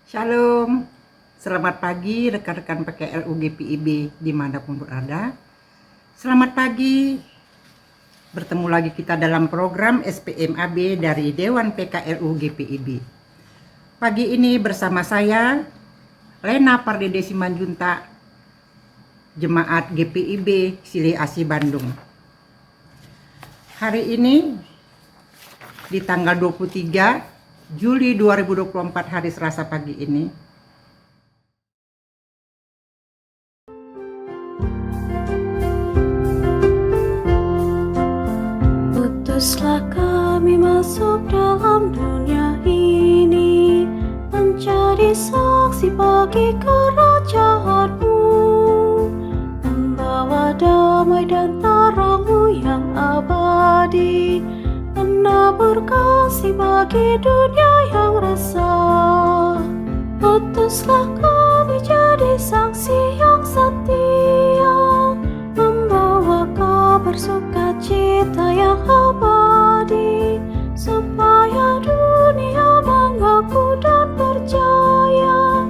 Shalom, selamat pagi rekan-rekan PKLU GPIB dimanapun berada. Selamat pagi, bertemu lagi kita dalam program SPMAB dari Dewan PKLU GPIB. Pagi ini bersama saya, Lena Pardede Simanjuntak, Jemaat GPIB Sili Asih Bandung. Hari ini di tanggal 23 Juli 2024 hari Selasa pagi ini, utuslah kami masuk dalam dunia ini, menjadi saksi bagi kerajaan-Mu, membawa damai dan terang-Mu yang abadi, menabur kasih bagi dunia yang resah. Utuslah kami jadi saksi yang setia, membawa kabar sukacita yang abadi, supaya dunia mengaku dan percaya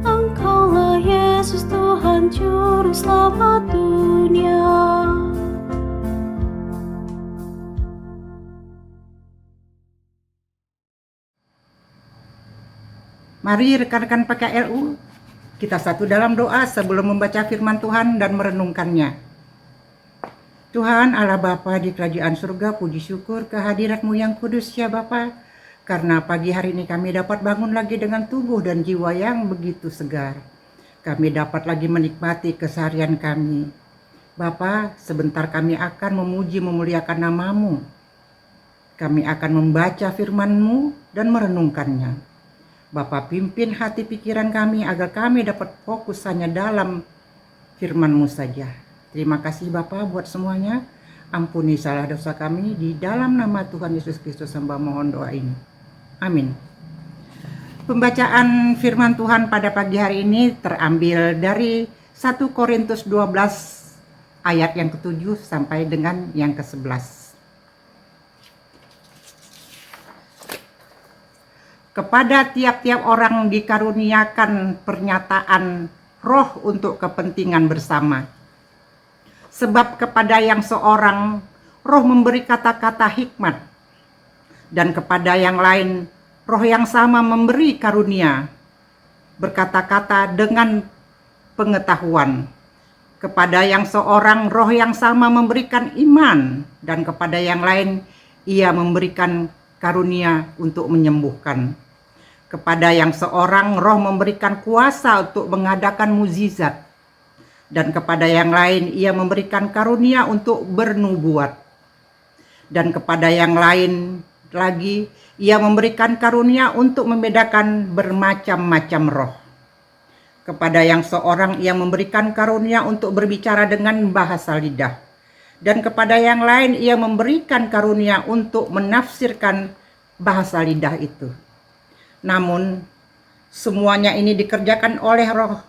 Engkaulah Yesus Tuhan Juru Selamat dunia. mari rekan-rekan PKLU, kita satu dalam doa sebelum membaca firman Tuhan dan merenungkannya. Tuhan Allah Bapa di kerajaan surga, puji syukur kehadirat-Mu yang kudus ya Bapa, karena pagi hari ini kami dapat bangun lagi dengan tubuh dan jiwa yang begitu segar. Kami dapat lagi menikmati keseharian kami. Bapa, sebentar kami akan memuji memuliakan nama-Mu. Kami akan membaca firman-Mu dan merenungkannya. Bapa, pimpin hati pikiran kami agar kami dapat fokus hanya dalam firman-Mu saja. Terima kasih Bapa buat semuanya. Ampuni salah dosa kami, di dalam nama Tuhan Yesus Kristus hamba mohon doa ini. Amin. Pembacaan firman Tuhan pada pagi hari ini terambil dari 1 Korintus 12 ayat yang ke-7 sampai dengan yang ke-11. Kepada tiap-tiap orang dikaruniakan pernyataan roh untuk kepentingan bersama. Sebab kepada yang seorang roh memberi kata-kata hikmat, dan kepada yang lain roh yang sama memberi karunia berkata-kata dengan pengetahuan. Kepada yang seorang roh yang sama memberikan iman, dan kepada yang lain ia memberikan karunia untuk menyembuhkan. Kepada yang seorang roh memberikan kuasa untuk mengadakan mukjizat, dan kepada yang lain ia memberikan karunia untuk bernubuat, dan kepada yang lain lagi ia memberikan karunia untuk membedakan bermacam-macam roh. Kepada yang seorang ia memberikan karunia untuk berbicara dengan bahasa lidah, dan kepada yang lain ia memberikan karunia untuk menafsirkan bahasa lidah itu. Namun semuanya ini dikerjakan oleh roh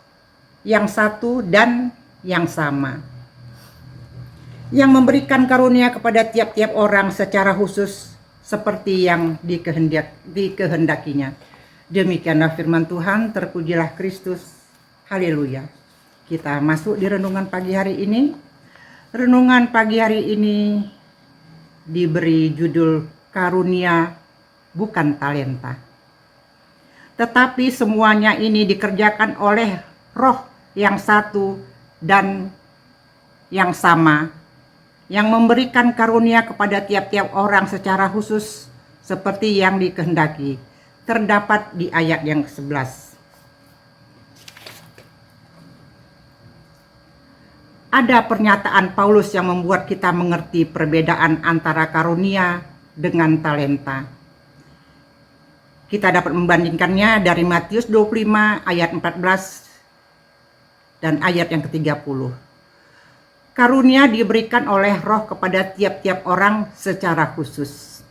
yang satu dan yang sama, yang memberikan karunia kepada tiap-tiap orang secara khusus seperti yang dikehendakinya. Demikianlah firman Tuhan, terpujilah Kristus. Haleluya. Kita masuk di renungan pagi hari ini. Renungan pagi hari ini diberi judul karunia bukan talenta. Tetapi semuanya ini dikerjakan oleh roh yang satu dan yang sama, yang memberikan karunia kepada tiap-tiap orang secara khusus seperti yang dikehendaki. Terdapat di ayat yang ke-11. Ada pernyataan Paulus yang membuat kita mengerti perbedaan antara karunia dengan talenta. Kita dapat membandingkannya dari Matius 25 ayat 14 dan ayat yang ke-30. Karunia diberikan oleh roh kepada tiap-tiap orang secara khusus,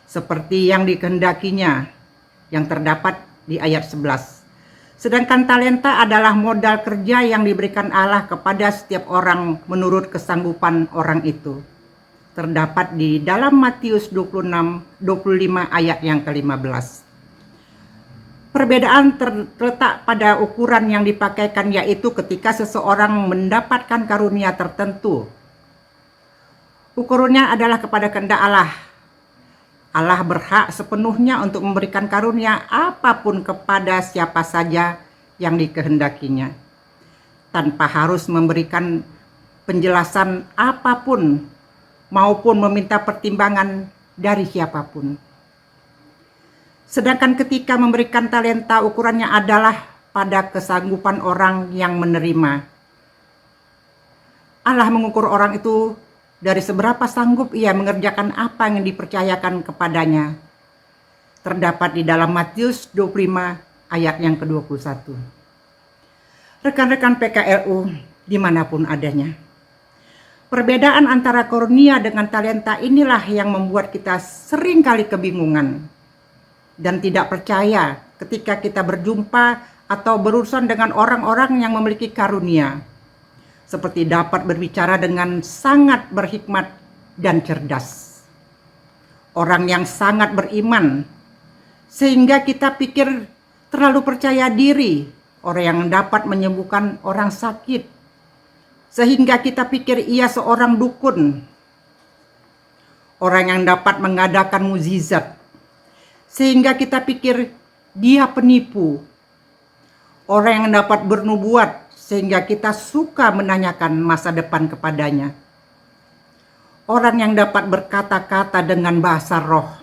seperti yang dikehendakinya, yang terdapat di ayat 11. Sedangkan talenta adalah modal kerja yang diberikan Allah kepada setiap orang menurut kesanggupan orang itu. terdapat di dalam Matius 25 ayat yang ke-15. Perbedaan terletak pada ukuran yang dipakaikan, yaitu ketika seseorang mendapatkan karunia tertentu. Ukurannya adalah kepada kehendak Allah. Allah berhak sepenuhnya untuk memberikan karunia apapun kepada siapa saja yang dikehendakinya, tanpa harus memberikan penjelasan apapun maupun meminta pertimbangan dari siapapun. Sedangkan ketika memberikan talenta, ukurannya adalah pada kesanggupan orang yang menerima. Allah mengukur orang itu dari seberapa sanggup ia mengerjakan apa yang dipercayakan kepadanya. Terdapat di dalam Matius 25 ayat yang ke-21. Rekan-rekan PKLU dimanapun adanya, perbedaan antara karunia dengan talenta inilah yang membuat kita seringkali kebingungan dan tidak percaya ketika kita berjumpa atau berurusan dengan orang-orang yang memiliki karunia, seperti dapat berbicara dengan sangat berhikmat dan cerdas. Orang yang sangat beriman, sehingga kita pikir terlalu percaya diri. Orang yang dapat menyembuhkan orang sakit, sehingga kita pikir ia seorang dukun. Orang yang dapat mengadakan mukjizat, sehingga kita pikir dia penipu. Orang yang dapat bernubuat, sehingga kita suka menanyakan masa depan kepadanya. Orang yang dapat berkata-kata dengan bahasa roh,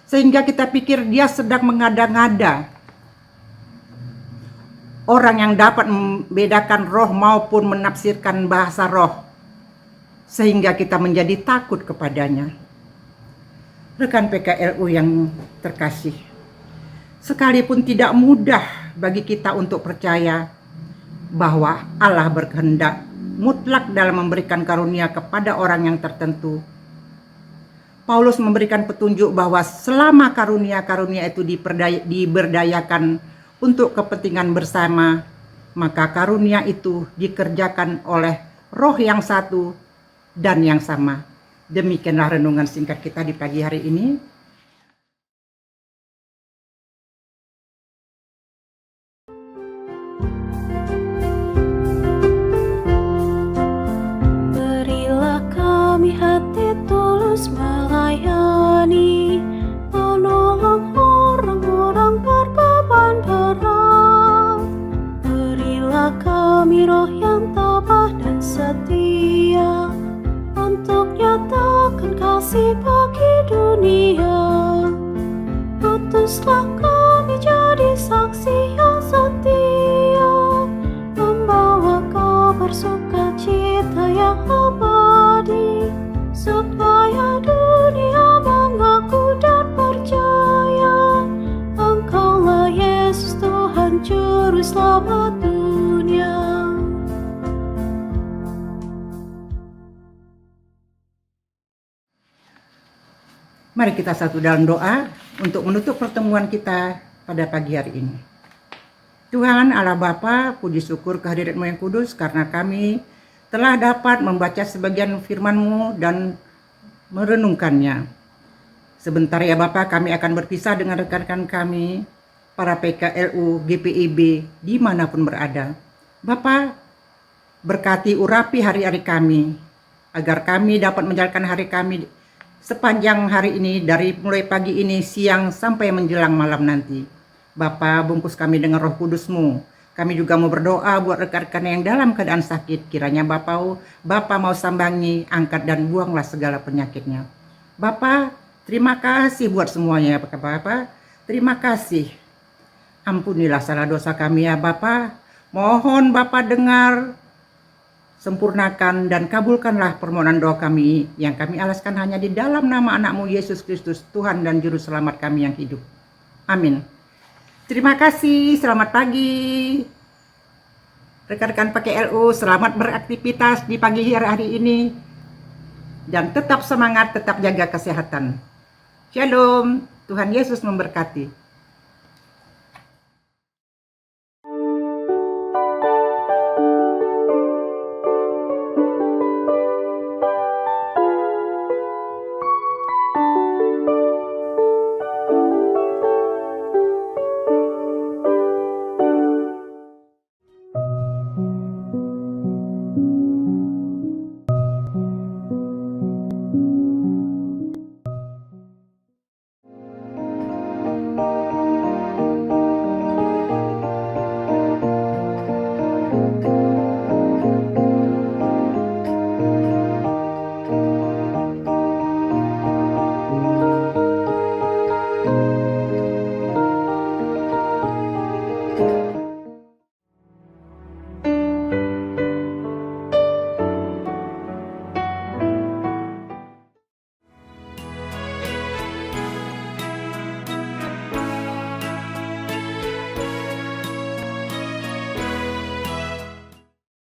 sehingga kita pikir dia sedang mengada-ngada. Orang yang dapat membedakan roh maupun menafsirkan bahasa roh, sehingga kita menjadi takut kepadanya. Rekan PKLU yang terkasih, sekalipun tidak mudah bagi kita untuk percaya bahwa Allah berkehendak mutlak dalam memberikan karunia kepada orang yang tertentu, Paulus memberikan petunjuk bahwa selama karunia-karunia itu diberdayakan untuk kepentingan bersama, maka karunia itu dikerjakan oleh roh yang satu dan yang sama. Demikianlah renungan singkat kita di pagi hari ini. Berilah kami hati tulus melayani, menolong orang-orang berbeban berat. Berilah kami roh yang tabah dan setia, untuk nyatakan kasih bagi dunia. Utuslah kami jadi saksi yang setia, membawa kabar sukacita yang abadi, supaya dunia mengaku dan percaya Engkaulah Yesus Tuhan Juru Selamat dunia. Mari kita satu dalam doa untuk menutup pertemuan kita pada pagi hari ini. Tuhan Allah Bapa, puji syukur kehadirat-Mu yang kudus, karena kami telah dapat membaca sebagian firman-Mu dan merenungkannya. Sebentar ya Bapa, kami akan berpisah dengan rekan-rekan kami, para PKLU, GPIB, dimanapun berada. Bapa, berkati urapi hari-hari kami, agar kami dapat menjalankan hari kami sepanjang hari ini, dari mulai pagi ini, siang, sampai menjelang malam nanti. Bapa, bungkus kami dengan Roh Kudus-Mu. Kami juga mau berdoa buat rekan-rekan yang dalam keadaan sakit. Kiranya Bapa mau sambangi, angkat dan buanglah segala penyakitnya. Bapa, terima kasih buat semuanya ya Bapa. Terima kasih. Ampunilah salah dosa kami ya Bapa. Mohon Bapa dengar, sempurnakan dan kabulkanlah permohonan doa kami yang kami alaskan hanya di dalam nama anak-Mu Yesus Kristus, Tuhan dan Juru Selamat kami yang hidup. Amin. Terima kasih, selamat pagi. Rekan-rekan PKLU, selamat beraktivitas di pagi hari ini. Dan tetap semangat, tetap jaga kesehatan. Shalom, Tuhan Yesus memberkati.